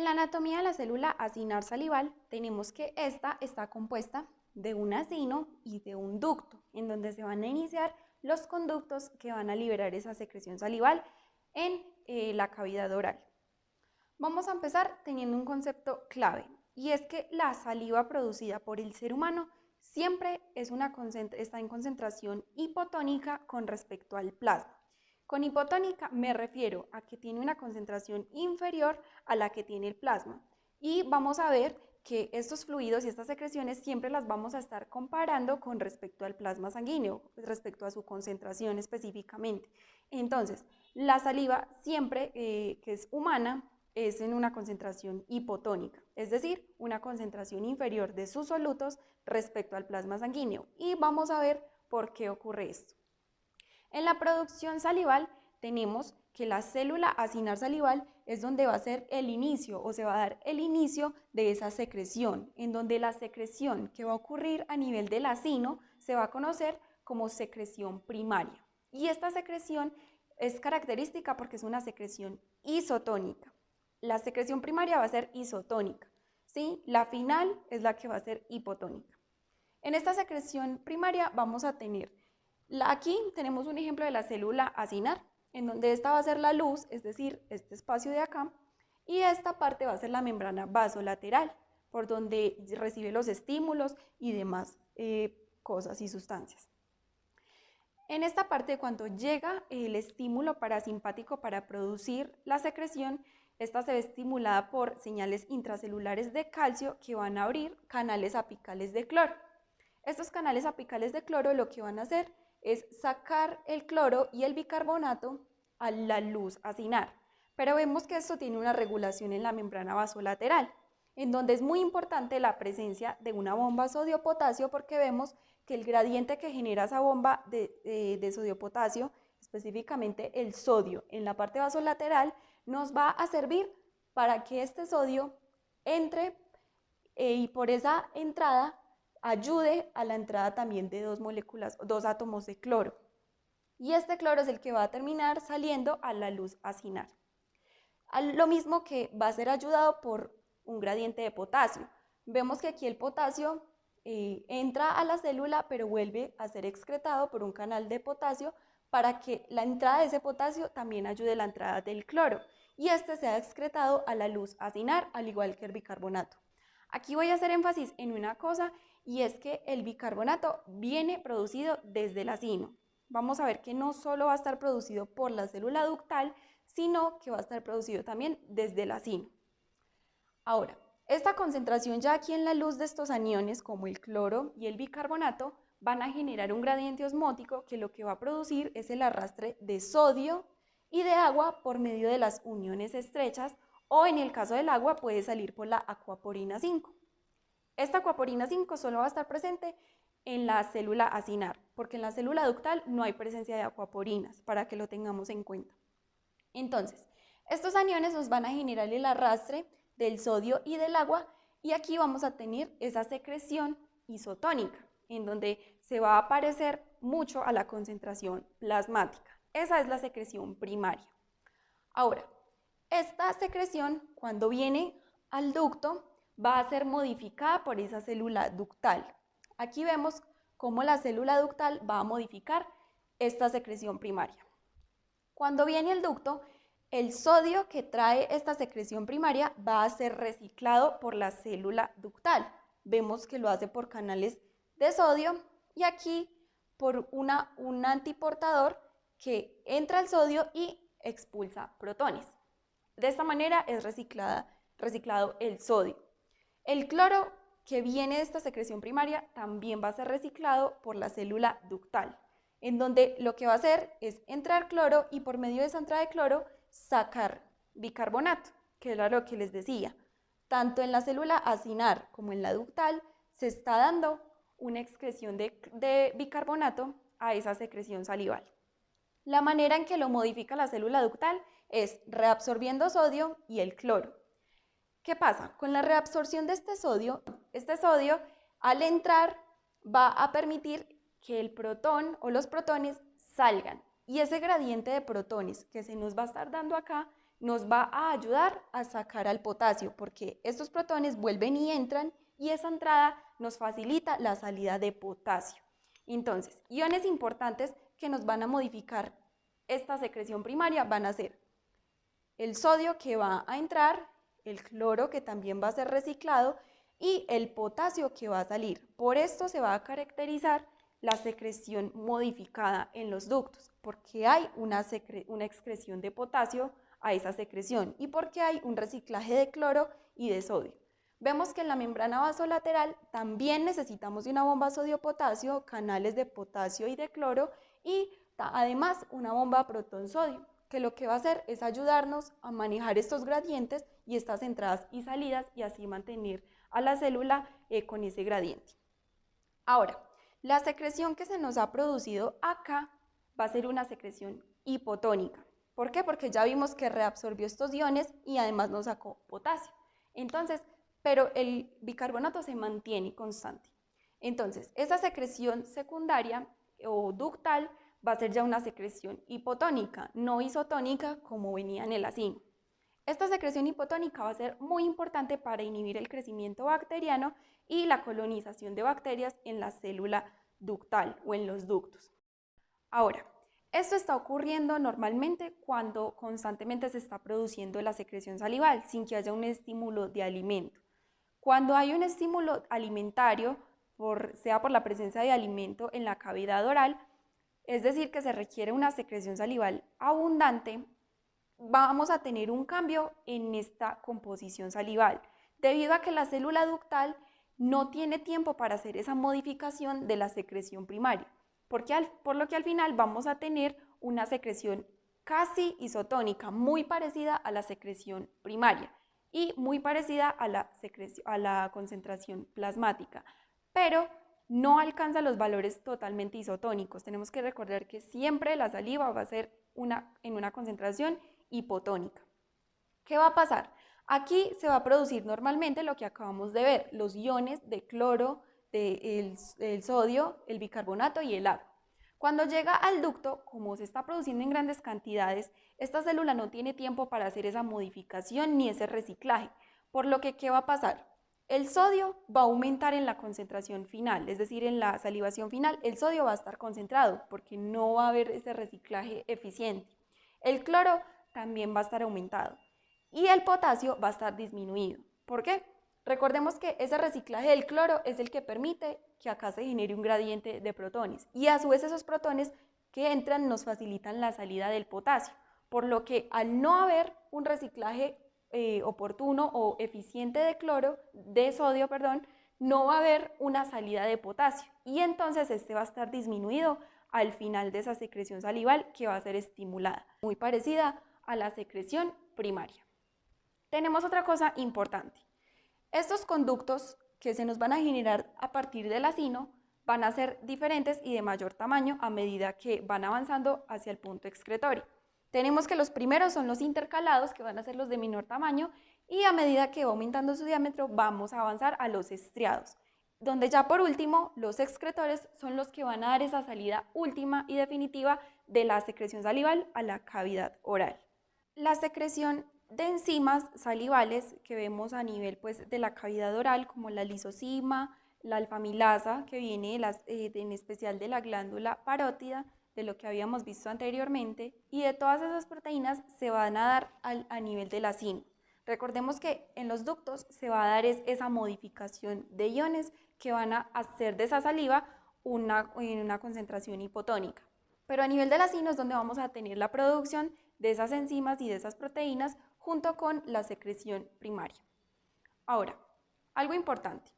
la anatomía de la célula acinar salival tenemos que esta está compuesta de un acino y de un ducto, en donde se van a iniciar los conductos que van a liberar esa secreción salival en la cavidad oral. Vamos a empezar teniendo un concepto clave, y es que la saliva producida por el ser humano siempre está en concentración hipotónica con respecto al plasma. Con hipotónica me refiero a que tiene una concentración inferior a la que tiene el plasma. Y vamos a ver que estos fluidos y estas secreciones siempre las vamos a estar comparando con respecto al plasma sanguíneo, respecto a su concentración específicamente. Entonces, la saliva siempre que es humana es en una concentración hipotónica, es decir, una concentración inferior de sus solutos respecto al plasma sanguíneo. Y vamos a ver por qué ocurre esto. En la producción salival tenemos que la célula acinar salival es donde va a ser el inicio o se va a dar el inicio de esa secreción, en donde la secreción que va a ocurrir a nivel del acino se va a conocer como secreción primaria. Y esta secreción es característica porque es una secreción isotónica. La secreción primaria va a ser isotónica, ¿sí? La final es la que va a ser hipotónica. En esta secreción primaria vamos a tener aquí tenemos un ejemplo de la célula acinar, en donde esta va a ser la luz, es decir, este espacio de acá, y esta parte va a ser la membrana vasolateral, por donde recibe los estímulos y demás cosas y sustancias. En esta parte, cuando llega el estímulo parasimpático para producir la secreción, esta se ve estimulada por señales intracelulares de calcio que van a abrir canales apicales de cloro. Estos canales apicales de cloro lo que van a hacer es sacar el cloro y el bicarbonato a la luz acinar. Pero vemos que esto tiene una regulación en la membrana vasolateral, en donde es muy importante la presencia de una bomba sodio-potasio, porque vemos que el gradiente que genera esa bomba de sodio-potasio, específicamente el sodio en la parte vasolateral, nos va a servir para que este sodio entre y por esa entrada ayude a la entrada también de dos átomos de cloro. Y este cloro es el que va a terminar saliendo a la luz acinar. Lo mismo que va a ser ayudado por un gradiente de potasio. Vemos que aquí el potasio entra a la célula, pero vuelve a ser excretado por un canal de potasio para que la entrada de ese potasio también ayude a la entrada del cloro. Y este sea excretado a la luz acinar, al igual que el bicarbonato. Aquí voy a hacer énfasis en una cosa, y es que el bicarbonato viene producido desde el acino. Vamos a ver que no solo va a estar producido por la célula ductal, sino que va a estar producido también desde el acino. Ahora, esta concentración ya aquí en la luz de estos aniones, como el cloro y el bicarbonato, van a generar un gradiente osmótico que lo que va a producir es el arrastre de sodio y de agua por medio de las uniones estrechas, o en el caso del agua puede salir por la acuaporina 5. Esta acuaporina 5 solo va a estar presente en la célula acinar, porque en la célula ductal no hay presencia de acuaporinas, para que lo tengamos en cuenta. Entonces, estos aniones nos van a generar el arrastre del sodio y del agua, y aquí vamos a tener esa secreción isotónica, en donde se va a parecer mucho a la concentración plasmática. Esa es la secreción primaria. Ahora, esta secreción, cuando viene al ducto, va a ser modificada por esa célula ductal. Aquí vemos cómo la célula ductal va a modificar esta secreción primaria. Cuando viene el ducto, el sodio que trae esta secreción primaria va a ser reciclado por la célula ductal. Vemos que lo hace por canales de sodio, y aquí por un antiportador que entra el sodio y expulsa protones. De esta manera es reciclado el sodio. El cloro que viene de esta secreción primaria también va a ser reciclado por la célula ductal, en donde lo que va a hacer es entrar cloro y por medio de esa entrada de cloro sacar bicarbonato, que era lo que les decía. Tanto en la célula acinar como en la ductal se está dando una excreción de bicarbonato a esa secreción salival. La manera en que lo modifica la célula ductal es reabsorbiendo sodio y el cloro. ¿Qué pasa? Con la reabsorción de este sodio al entrar va a permitir que el protón o los protones salgan, y ese gradiente de protones que se nos va a estar dando acá nos va a ayudar a sacar al potasio, porque estos protones vuelven y entran y esa entrada nos facilita la salida de potasio. Entonces, iones importantes que nos van a modificar esta secreción primaria van a ser el sodio que va a entrar, el cloro que también va a ser reciclado y el potasio que va a salir. Por esto se va a caracterizar la secreción modificada en los ductos, porque hay una excreción de potasio a esa secreción y porque hay un reciclaje de cloro y de sodio. Vemos que en la membrana vasolateral también necesitamos de una bomba sodio-potasio, canales de potasio y de cloro y además una bomba protón-sodio, que lo que va a hacer es ayudarnos a manejar estos gradientes y estas entradas y salidas y así mantener a la célula con ese gradiente. Ahora, la secreción que se nos ha producido acá va a ser una secreción hipotónica. ¿Por qué? Porque ya vimos que reabsorbió estos iones y además nos sacó potasio. Entonces, pero el bicarbonato se mantiene constante. Entonces, esa secreción secundaria o ductal va a ser ya una secreción hipotónica, no isotónica como venía en el acino. Esta secreción hipotónica va a ser muy importante para inhibir el crecimiento bacteriano y la colonización de bacterias en la célula ductal o en los ductos. Ahora, esto está ocurriendo normalmente cuando constantemente se está produciendo la secreción salival sin que haya un estímulo de alimento. Cuando hay un estímulo alimentario, sea por la presencia de alimento en la cavidad oral, es decir, que se requiere una secreción salival abundante, vamos a tener un cambio en esta composición salival, debido a que la célula ductal no tiene tiempo para hacer esa modificación de la secreción primaria, por lo que al final vamos a tener una secreción casi isotónica, muy parecida a la secreción primaria y muy parecida a la concentración plasmática, pero no alcanza los valores totalmente isotónicos. Tenemos que recordar que siempre la saliva va a ser en una concentración hipotónica. ¿Qué va a pasar? Aquí se va a producir normalmente lo que acabamos de ver, los iones de cloro, el sodio, el bicarbonato y el agua. Cuando llega al ducto, como se está produciendo en grandes cantidades, esta célula no tiene tiempo para hacer esa modificación ni ese reciclaje, por lo que ¿qué va a pasar? El sodio va a aumentar en la concentración final, es decir, en la salivación final, el sodio va a estar concentrado porque no va a haber ese reciclaje eficiente. El cloro también va a estar aumentado y el potasio va a estar disminuido. ¿Por qué? Recordemos que ese reciclaje del cloro es el que permite que acá se genere un gradiente de protones y a su vez esos protones que entran nos facilitan la salida del potasio, por lo que al no haber un reciclaje oportuno o eficiente de sodio, no va a haber una salida de potasio y entonces este va a estar disminuido al final de esa secreción salival que va a ser estimulada, muy parecida a la secreción primaria. Tenemos otra cosa importante. Estos conductos que se nos van a generar a partir del acino van a ser diferentes y de mayor tamaño a medida que van avanzando hacia el punto excretorio. Tenemos que los primeros son los intercalados, que van a ser los de menor tamaño, y a medida que va aumentando su diámetro vamos a avanzar a los estriados, donde ya por último los excretores son los que van a dar esa salida última y definitiva de la secreción salival a la cavidad oral. La secreción de enzimas salivales que vemos a nivel de la cavidad oral, como la lisozima, la alfamilasa, que viene en especial de la glándula parótida, de lo que habíamos visto anteriormente, y de todas esas proteínas se van a dar a nivel del acino. Recordemos que en los ductos se va a dar esa modificación de iones que van a hacer de esa saliva una concentración hipotónica. Pero a nivel del acino es donde vamos a tener la producción de esas enzimas y de esas proteínas junto con la secreción primaria. Ahora, algo importante.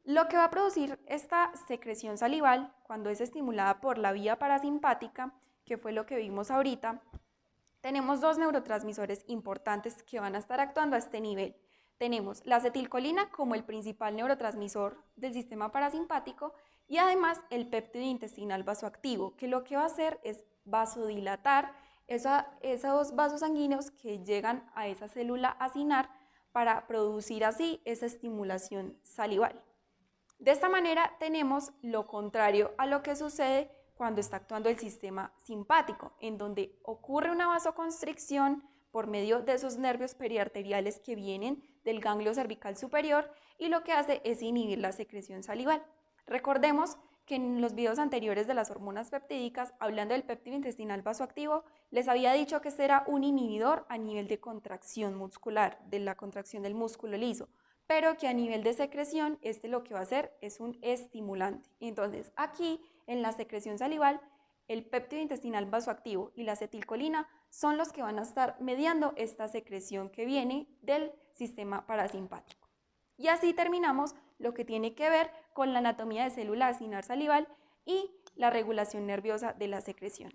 Lo que va a producir esta secreción salival cuando es estimulada por la vía parasimpática, que fue lo que vimos ahorita, tenemos dos neurotransmisores importantes que van a estar actuando a este nivel. Tenemos la acetilcolina como el principal neurotransmisor del sistema parasimpático y además el péptido intestinal vasoactivo, que lo que va a hacer es vasodilatar esos vasos sanguíneos que llegan a esa célula acinar para producir así esa estimulación salival. De esta manera tenemos lo contrario a lo que sucede cuando está actuando el sistema simpático, en donde ocurre una vasoconstricción por medio de esos nervios periarteriales que vienen del ganglio cervical superior y lo que hace es inhibir la secreción salival. Recordemos que en los videos anteriores de las hormonas peptídicas, hablando del péptido intestinal vasoactivo, les había dicho que este era un inhibidor a nivel de contracción muscular, de la contracción del músculo liso, pero que a nivel de secreción, este lo que va a hacer es un estimulante. Entonces, aquí en la secreción salival, el péptido intestinal vasoactivo y la acetilcolina son los que van a estar mediando esta secreción que viene del sistema parasimpático. Y así terminamos lo que tiene que ver con la anatomía de célula acinar salival y la regulación nerviosa de la secreción.